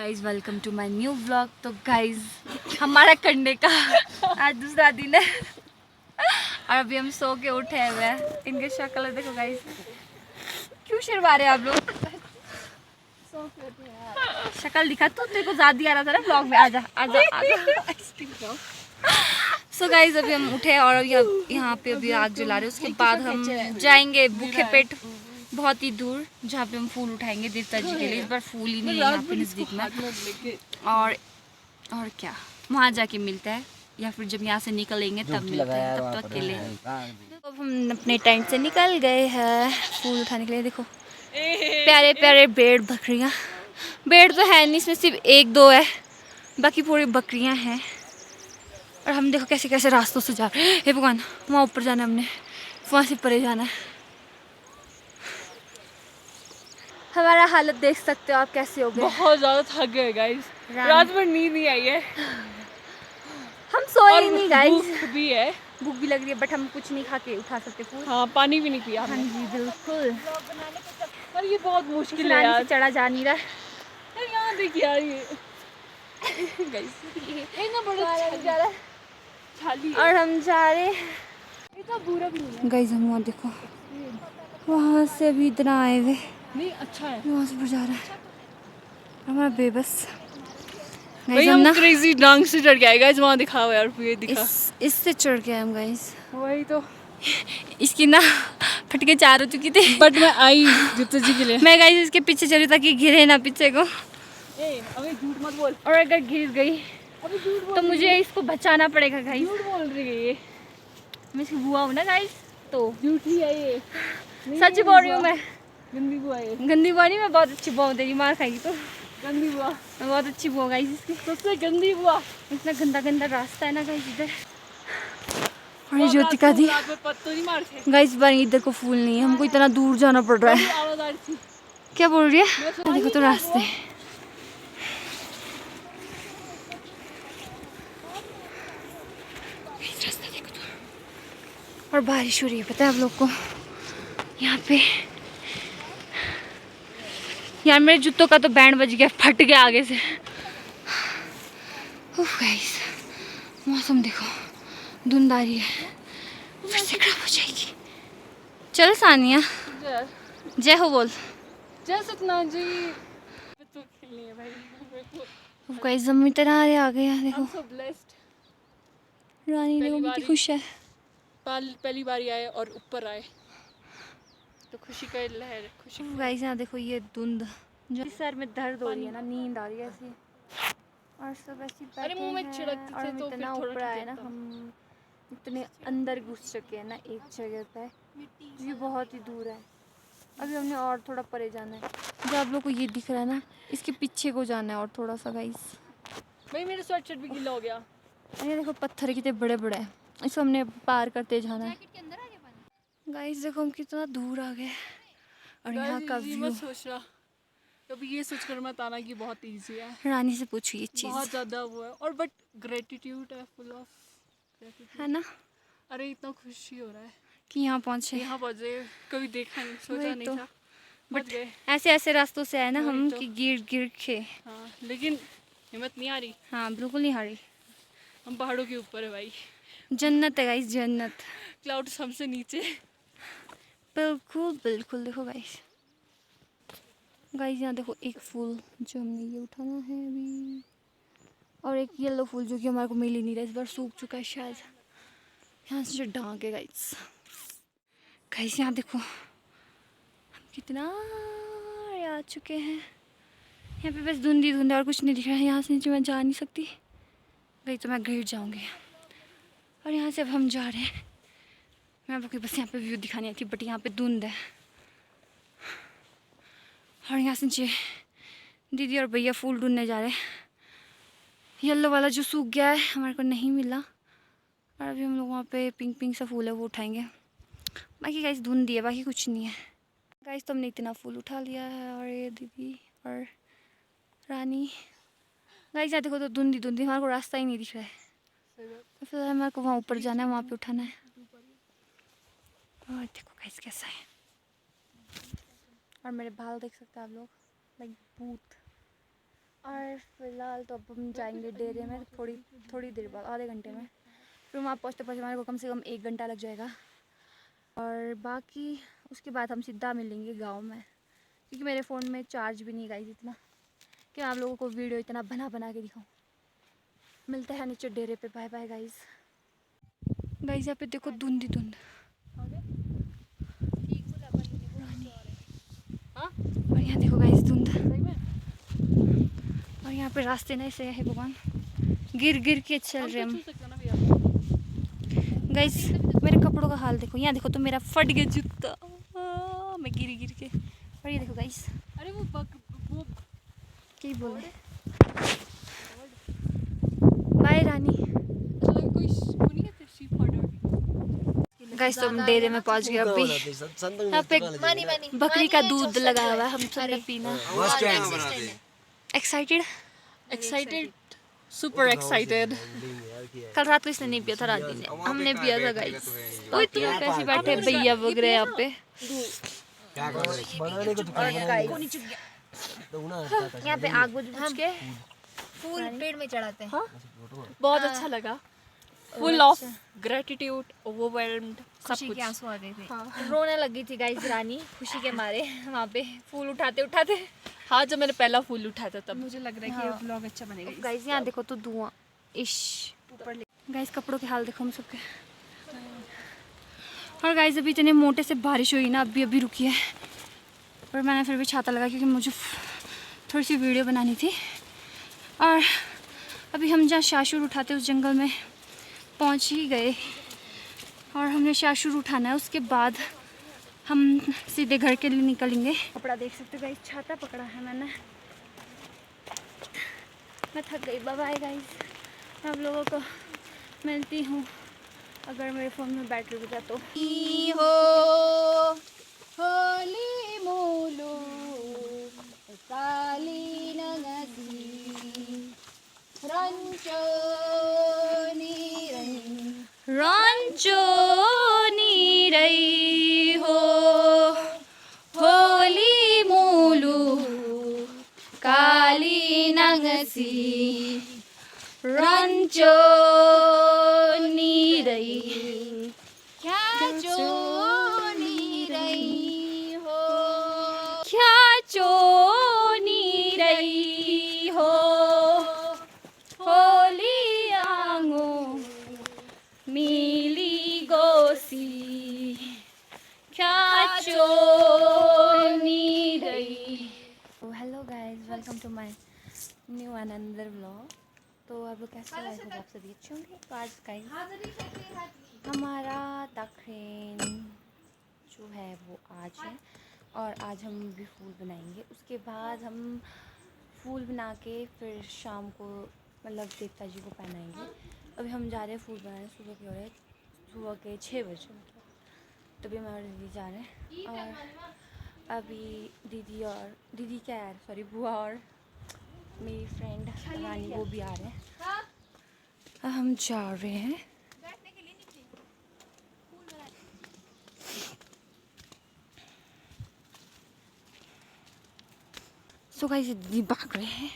Guys welcome to my new vlog. तो guys हमारा करने का आज दूसरा दिन है और अभी हम सो के उठे हुए हैं। इनके शक्ल देखो गाइज, क्यों शर्मा रहे हैं आप लोग? शक्ल दिखा तू, तेरे को ज्यादा आ रहा था ना व्लॉग में। आजा आजा आजा। सो गाइज अभी हम उठे और अभी यहाँ पे अभी आग जला रहे हैं। उसके बाद हम जाएंगे भूखे पेट बहुत ही दूर, जहाँ पे हम फूल उठाएंगे देवता जी के लिए। इस बार फूल ही नहीं है यहाँ पे नज़दीक में। और क्या वहाँ जाके मिलता है, या फिर जब यहाँ से निकलेंगे तब मिलता है, तब तो अकेले। तो अब हम अपने टेंट से निकल गए हैं फूल उठाने के लिए। देखो प्यारे प्यारे भेड़ बकरियाँ, भेड़ तो है नहीं, इसमें सिर्फ एक दो है, बाकी पूरी बकरियाँ हैं। और हम देखो कैसे कैसे रास्तों से जा रहे हैं। हे भगवान, वहाँ ऊपर जाना है हमने, वहाँ से परे जाना है। हमारा हालत देख सकते हो आप कैसे हो गए। बहुत ज़्यादा थक गए गाइस, रात भर नींद नहीं आई है। हम सोए नहीं गाइस, भूख भी है, भूख भी लग रही है, बट हम कुछ नहीं खा के उठा सकते फूल। हाँ पानी भी नहीं पिया हाँ हमने। जी बिल्कुल। पर ये बहुत मुश्किल है यार, चढ़ा जा नहीं रहा यार यहाँ देखिए यार ये ना बड़ा जा रहा है। छाली और हम जा रहे हैं इतना बुरा भी नहीं है गाइस। हम वहाँ देखो, वहाँ से अभी इतना आए हुए, नहीं, अच्छा है। वहाँ से जा रहा है हमारा बेबस। भाई हम क्रेजी डांग से चढ़ के आए गाइस, वहाँ दिखा हुआ यार, ये दिखा इससे चढ़ के हम गाइस। वही तो इसकी ना फटके चार हो चुकी थी, बट मैं आई दीप्ता जी के लिए। मैं गाइस इसके पीछे चली ताकि गिरे ना पीछे को। अबे झूठ मत बोल, और अगर गिर गई अबे झूठ बोल तो मुझे इसको बचाना पड़ेगा गाइस। झूठ बोल रही है ये, मैं इसकी बुआ हूँ ना गाइस, तो झूठी है ये, सच बोल रही हूँ मैं। गंदी बुआ है, गंदी बुआ नहीं, मैं बहुत अच्छी बुआ हूँ। तेरी मार खाएगी तो। गंदी बुआ, मैं बहुत अच्छी बुआ गाइस इसकी। सबसे गंदी बुआ। इतना गंदा गंदा रास्ता है ना गाइस इधर। और ये ज्योतिका दी गाइस, बार इधर को फूल नहीं है, हमको इतना दूर जाना पड़ रहा है। क्या बोल रही है? देखो तो रास्ते, रास्ता देखो तो। और बारिश हो रही है, पता है आप लोग को यहाँ पे। यार मेरे जूतों का तो बैंड बज गया, फट गया आगे से। गाइस मौसम देखो, धुंध आ रही है, फिर से खराब हो जाएगी। चल सानिया, जय हो बोल। जय सतना जी। तो खेलनी है भाई। गाइस हम इतना आ गए हैं, देखो so रानी देखो कितनी खुश है। पहली बार आए और ऊपर आए तो खुशी का लहर, खुशी। गाइस यहाँ देखो ये धुंध, जो सर में दर्द हो रही है ना, नींद आ रही है ऐसी। और सब ऐसी बैठे मुंह में हैं, छिड़कते और थे हम तो इतना फिर थोड़ा ऊपर ठीक आए ना, लगता। हम इतने अंदर घुस चुके हैं ना एक जगह पे, ये बहुत ही दूर है। अभी हमने और थोड़ा परे जाना है। जो आप लोग को ये दिख रहा है ना, इसके पीछे को जाना है और थोड़ा सा गाइस। भाई मेरा स्वेटशर्ट भी गीला हो गया। ये देखो पत्थर कितने बड़े बड़े हैं, इसको हमने पार करते जाना है। गाइस देखो हम कितना दूर आ गए, और यहाँ का व्यू। सोचना कभी ये सोचकर मत आना कि बहुत इजी है। रानी से पूछो ये चीज़, बहुत ज़्यादा वो है, और बट ग्रेटिट्यूड है, फुल ऑफ है ना। अरे इतना खुशी हो रहा है कि यहाँ पहुँचे, कभी देखा नहीं, सोचा नहीं तो था, बट ऐसे ऐसे रास्तों से आए ना हम तो। कि गिर गिर के। हाँ लेकिन हिम्मत नहीं आ रही। हाँ बिल्कुल नहीं हारी। हम पहाड़ों के ऊपर है भाई, जन्नत है गाइस, जन्नत। क्लाउड्स हमसे नीचे। बिल्कुल बिल्कुल। देखो गाइस, गाइस यहाँ देखो एक फूल जो हमने ये उठाना है अभी, और एक येलो फूल जो कि हमारे को मिल ही नहीं रहा, इस बार सूख चुका है शायद। यहाँ से जो डांग है गाइस, गाइस यहाँ देखो हम कितना आ चुके हैं। यहाँ पे बस धुंधी धुंध और कुछ नहीं दिख रहा है। यहाँ से नीचे मैं जा नहीं सकती गई तो मैं गिर जाऊँगी। और यहाँ से अब हम जा रहे हैं, मैं आपको बस यहाँ पे व्यू दिखानी आई थी, बट यहाँ पे धुंध है। और यहाँ से नीचे दीदी और भैया फूल ढूंढने जा रहे हैं। येलो वाला जो सूख गया है हमारे को नहीं मिला, और अभी हम लोग वहाँ पे पिंक पिंक सा फूल है वो उठाएंगे। बाकी गाइस धुंध है, बाकी कुछ नहीं है। गाइस तो हमने इतना फूल उठा लिया है, और ये दीदी और रानी। गाइस यहाँ देखो तो धुंधी धुंधी, हमारे को रास्ता ही नहीं दिख रहा है। तो फिर हमारे को वहाँ ऊपर जाना है, वहाँ पे उठाना है। और देखो गाइस कैसा है, और मेरे बाल देख सकते हैं आप लोग, लाइक भूत। और फिलहाल तो अब हम जाएंगे डेरे में थोड़ी देर बाद, आधे घंटे में। फिर वहाँ पहुँचते पहुँचते हमारे को कम से कम 1 घंटा लग जाएगा। और बाकी उसके बाद हम सीधा मिलेंगे गांव में, क्योंकि मेरे फ़ोन में चार्ज भी नहीं गाइस इतना कि मैं आप लोगों को वीडियो इतना बना के दिखाऊं। मिलते हैं नीचे डेरे पे। Bye bye guys. गाइस यहाँ पे देखो धुंध ही धुंध। और यहाँ देखो गाइस धुंध। और यहाँ पे रास्ते नहीं सही है भगवान, गिर के चल रहे हम गाइस। मेरे कपड़ों का हाल देखो, यहाँ देखो तो मेरा फट गया जूता, मैं गिर के। और ये देखो गाइस, अरे वो क्या बोल रहे। बाय रानी। कोई सुनी है शीप हॉर्डर। गाइस तो हम डेरे में पहुंच गए अभी। यहाँ पे बकरी का दूध लगा हुआ है, हम सबने पीना। Excited super excited. कल रात को इसने नहीं पिया था, रानी ने, हमने पिया था गाइस। तो तुम कैसे बैठे भैया वगैरह यहाँ पे। यहाँ पे आग बुझ के फूल पेड़ में चढ़ाते हैं। बहुत अच्छा लगा। फुल ऑफ ग्रेटिट्यूड, ओवरवेल्म्ड, सब खुशी कुछ। के आंसू आ गए थे। रोने लगी थी गाइस रानी खुशी के मारे। वहाँ पे फूल उठाते हाँ, जब मैंने पहला फूल उठाया था तब। मुझे लग रहा है कि ये व्लॉग अच्छा बनेगा। गाइस यहाँ देखो तो धुआं इश। गाइस कपड़ों के हाल देखो हम सबके। और गाइस अभी इतने मोटे से बारिश हुई ना, अभी रुकी है, पर मैंने फिर भी छाता लगा क्योंकि मुझे थोड़ी सी वीडियो बनानी थी। और अभी हम जहाँ शाशुर उठाते उस जंगल में पहुँच ही गए, और हमने शाशुर उठाना है, उसके बाद हम सीधे घर के लिए निकलेंगे। कपड़ा देख सकते हो गाइस, छाता पकड़ा है मैंने। मैं थक गई। Bye bye guys. मैं आप लोगों को मिलती हूँ अगर मेरे फ़ोन में बैटरी रुक जाए तो। होली मोलो काली नगसी रंचो रही हो होली मूलू काली नंगसी रंचो रही। क्या चोनी रही हो, क्या चोनी रही हो होली आंगो मिली गोसी क्या चोनी रही। Hello guys, welcome to my new another vlog. तो अब कैसे लाइफ होगा आप सभी अच्छे होंगे। तो आज गाइस हमारा तकरीन जो है वो आज है, और आज हम भी फूल बनाएंगे। उसके बाद हम फूल बना के फिर शाम को मतलब देवता जी को पहनाएंगे। अभी हम जा रहे हैं फूल बनाने, सुबह के हो रहे, सुबह के 6 बजे मतलब। तभी मैं और दीदी जा रहे हैं। और अभी दीदी क्या यार सॉरी बुआ और मेरी फ्रेंड रानी वो भी आ रहे हैं। अब हम जा रहे हैं। सो गाइस दीदी भाग रहे हैं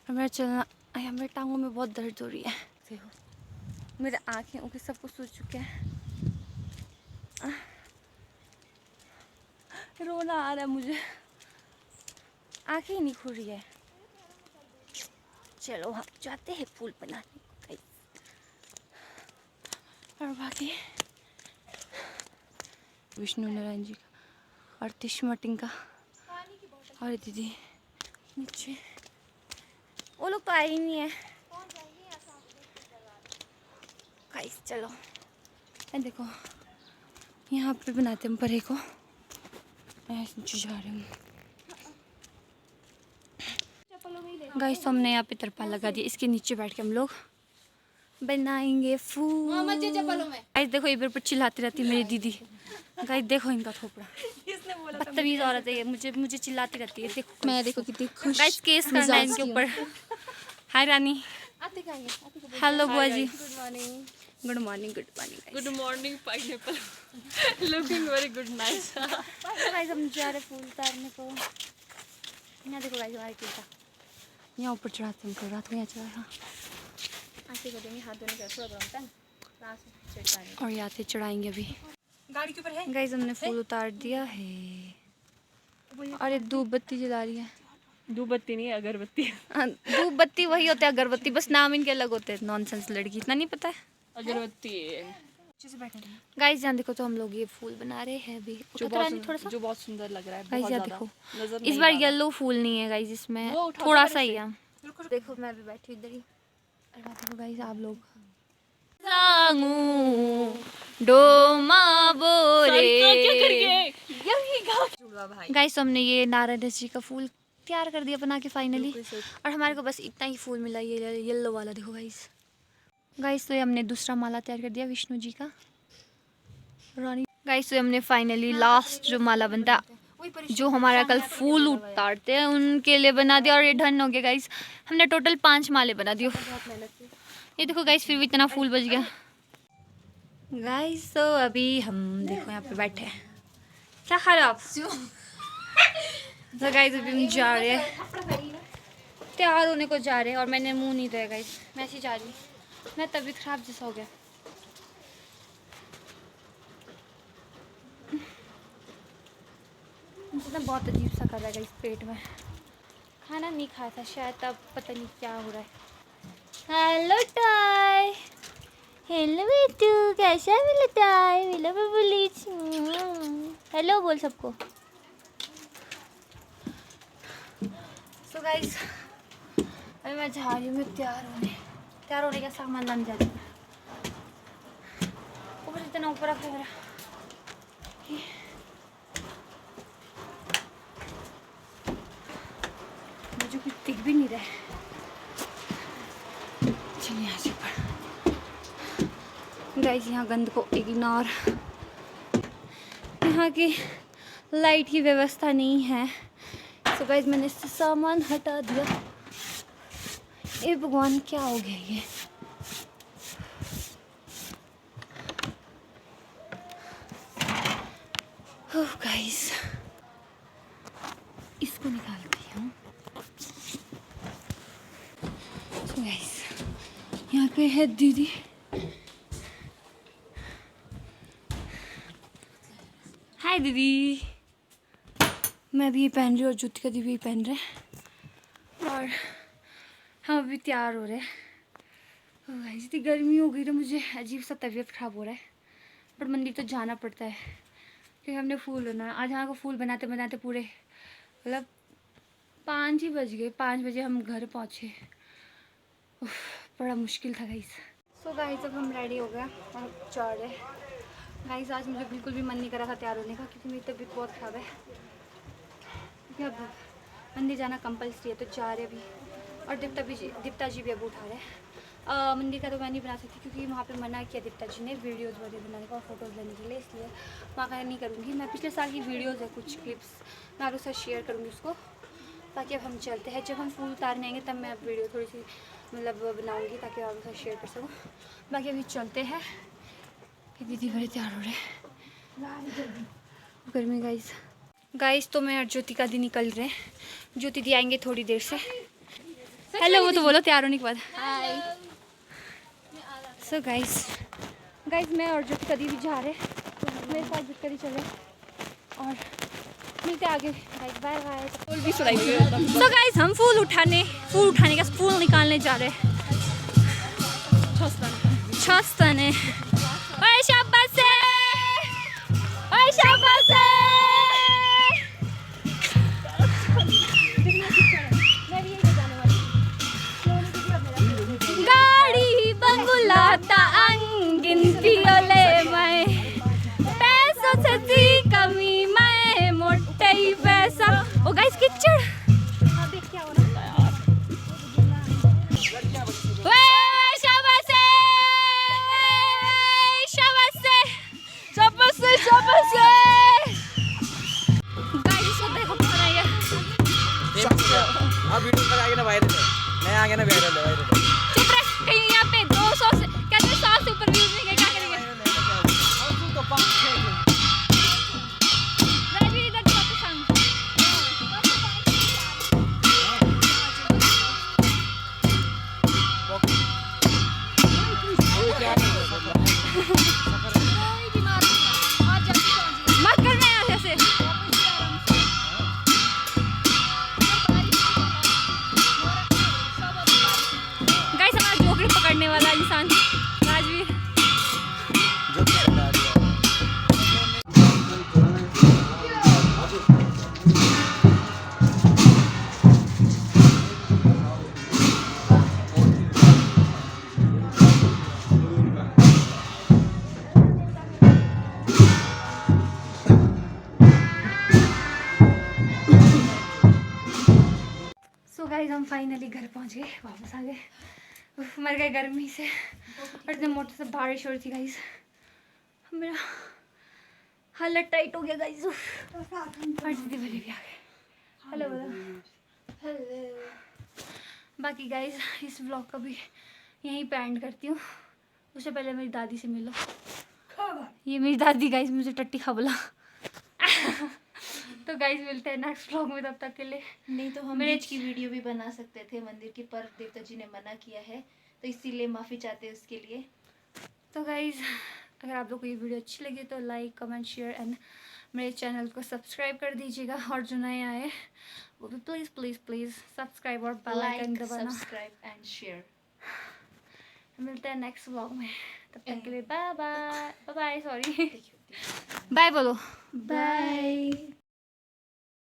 और मेरा चलना, मेरे टांगों में बहुत दर्द हो रही है। देखो मेरे आँखें उनके सब कुछ सूज चुके हैं। रोना आ रहा है मुझे, आँखें ही नहीं खुल रही है। चलो हम जाते हैं फूल बनाने। और बाकी विष्णु नारायण जी का और तिश्मटिंग का और दीदी नीचे, वो लोग तो आए ही नहीं है। गाइस चलो, ये देखो यहाँ पे बनाते हम परे को। मैं नीचे जा रही हूँ। गाइस तो हमने यहाँ पे तरपाल लगा दिया, इसके नीचे बैठ के हम लोग बनाएंगे फूल। गाइस देखो इधर पर चिल्लाती रहती है मेरी दीदी। गाइस देखो इनका थोपड़ा, बदतमीज औरत है ये, मुझे चिल्लाती रहती है। देखो मैं देखो कितनी खुश। गाइस केस करना है इनके ऊपर। हाय रानी। हेलो बुआ जी। Good morning good morning pineapple. Looking very good nice. Guys हम जा रहे फूल उतारने को। यहाँ देखो गाइस हमारे टीका यहाँ ऊपर चढ़ाते हैं हमको रात में यहाँ चढ़ा ऐसे कर देंगे, हाथ धोने का थोड़ा बनता है लास्ट में छिड़काने। और यहाँ से चढ़ाएंगे अभी। गाड़ी के ऊपर है। गाइस हमने फूल उतार दिया है और ये धूप बत्ती जला रही है। धूप बत्ती नहीं है, अगरबत्ती। धूप बत्ती वही होते हैं अगरबत्ती, बस नाम इनके अलग होते हैं। नॉनसेंस लड़की, इतना नहीं पता है। अगरबत्ती है गाइस यहाँ देखो तो हम लोग ये फूल बना रहे हैं अभी। थोड़ा सा जो बहुत सुंदर लग रहा है। गाइस बहुत यहाँ ज़्यादा। देखो नजर इस नहीं बार आ रहा। येलो फूल नहीं है गाइस, इसमें वो उठा थोड़ा दो सा ही है। देखो मैं भी बैठी इधर ही। और बात देखो गाइस आप लोग डोमा बोरे। गाइस हमने ये नारायण जी का फूल तैयार कर दिया बना के फाइनली, और हमारे को बस इतना ही फूल मिला, ये येलो वाला देखो गाइस। गाइस तो ये हमने दूसरा माला तैयार कर दिया विष्णु जी का रानी। गाइस तो हमने फाइनली लास्ट जो माला बनता है, जो हमारा कल फूल उतारते हैं उनके लिए बना दिया, और ये डन हो गया गाइस। हमने टोटल 5 माले बना दिए। ये देखो गाइस फिर भी इतना फूल बच गया। गाइस तो अभी हम देखो यहाँ पे बैठे हैं। क्या खा रहे हो आप? तो गाइस अभी हम जा रहे हैं, तैयार होने को जा रहे हैं, और मैंने मुंह नहीं धोया गाइस, मैं ऐसे जा रही। मैं तबीयत खराब जैसा हो गया। मुझे ना बहुत अजीब सा कर रहा है गाइस पेट में। खाना नहीं खाया था शायद, तब पता नहीं क्या हो रहा है। हेलो टाय, हेलो बेटू, कैसा है मेरा टाय? हेलो बबलीच, हेलो बोल सबको। सो गाइस अभी मैं जा रही हूँ तैयार होने का सामान लाने जा रही हूँ। ऊपर इतना ऊपर रखा मेरा, मुझे कुछ दिख भी नहीं रहा है। चलिए यहाँ से ऊपर। गाइस यहाँ गंद को इग्नोर, यहाँ की लाइट की व्यवस्था नहीं है। तो गाइस मैंने इससे सामान हटा दिया। ए भगवान क्या हो गया ये? ओह गाइस इसको निकालती हूँ। तो गाइस यहाँ पे है दीदी। हाय दीदी। मैं भी ये पहन रही हूँ और ज्योतिका दीदी भी पहन रहे हैं, और हम अभी तैयार हो रहे हैं। गाइस इतनी गर्मी हो गई तो मुझे अजीब सा तबीयत ख़राब हो रहा है, पर मंदिर तो जाना पड़ता है क्योंकि हमने फूल बनाया। आज यहाँ को फूल बनाते बनाते पूरे मतलब 5 ही बज गए। 5 बजे हम घर पहुँचे। बड़ा मुश्किल था गाइस। सो गाइस अब हम रेडी हो गए और चढ़ रहे। गाइस आज मुझे बिल्कुल भी मन नहीं कर रहा था तैयार होने का, क्योंकि मेरी तबीयत बहुत ख़राब है। क्योंकि अब मंदिर जाना कंपल्सरी है तो जा रहे अभी। और दीप्ता जी भी अब उठा रहे हैं। मंदिर का तो मैं नहीं बना सकती क्योंकि वहाँ पे मना किया दीप्ता जी ने वीडियोज़ वगैरह बनाने का और फोटोज़ लेने के लिए, इसलिए वहाँ का नहीं करूँगी। मैं पिछले साल की वीडियोज़ है कुछ क्लिप्स, मैं आपके साथ शेयर करूँगी उसको। ताकि अब हम चलते हैं, जब हम फूल उतारने आएंगे तब मैं वीडियो थोड़ी सी मतलब बनाऊँगी ताकि आपके साथ शेयर कर सकूँ। बाकी अभी चलते हैं। दीदी बड़े तैयार हो रहे हैं, गर्मी गाइस तो मैं और ज्योतिका दी निकल रहे हैं। ज्योति दी आएंगे थोड़ी देर से। हेलो वो तो बोलो तैयार होने के बाद। हाय। सो गाइस मैं और ज्योतिका दी भी जा रहे हैं, मेरे साथ ज्योतिका दी चले, और मिलते आगे। Guys bye bye. So guys हम फूल उठाने का फूल निकालने जा रहे हैं। छस्तने ओए शाबाश है, ओए शाबाश है। गाड़ी बंगुलाता अंगिनती ओले मैं, पैसों से थी कमी मैं मोटे ही पैसा। ओ गाइस किचड़ अब वीडियो पर आगे ना वायरल है, मैं आगे ना वायरल है। चुप रह, कहीं यहाँ पे 200 से कहते 100 से ऊपर व्यूज नहीं गए, क्या करेंगे? मैं भी इधर वापस आऊँ। गाइस हम फाइनली घर पहुंच गए, वापस आ गए। मर गए गर्मी से और इतने मोटे से बारिश हो रही थी गाइस, मेरा हालत टाइट हो गया गाइस। और दीदी भले भी आ गए। हेलो बोलो। बाकी गाइस इस व्लॉग का भी यहीं पे एंड करती हूँ। उससे पहले मेरी दादी से मिलो। ये मेरी दादी गाइस मुझे टट्टी खा बोला। तो गाइस मिलते हैं नेक्स्ट व्लॉग में, तब तक के लिए। नहीं तो हम मेरे- बीच की वीडियो भी बना सकते थे मंदिर की, पर देवता जी ने मना किया है, तो इसीलिए माफ़ी चाहते हैं उसके लिए। तो गाइज अगर आप लोग को ये वीडियो अच्छी लगी तो लाइक कमेंट शेयर एंड मेरे चैनल को सब्सक्राइब कर दीजिएगा। और जो नए आए वो भी प्लीज़ प्लीज़ प्लीज़ सब्सक्राइब और बेल आइकन लाइक दबाना। Subscribe and share. मिलते हैं नेक्स्ट व्लॉग में, तब तक के लिए bye bye. Bye bye, sorry bye बोलो। बाय।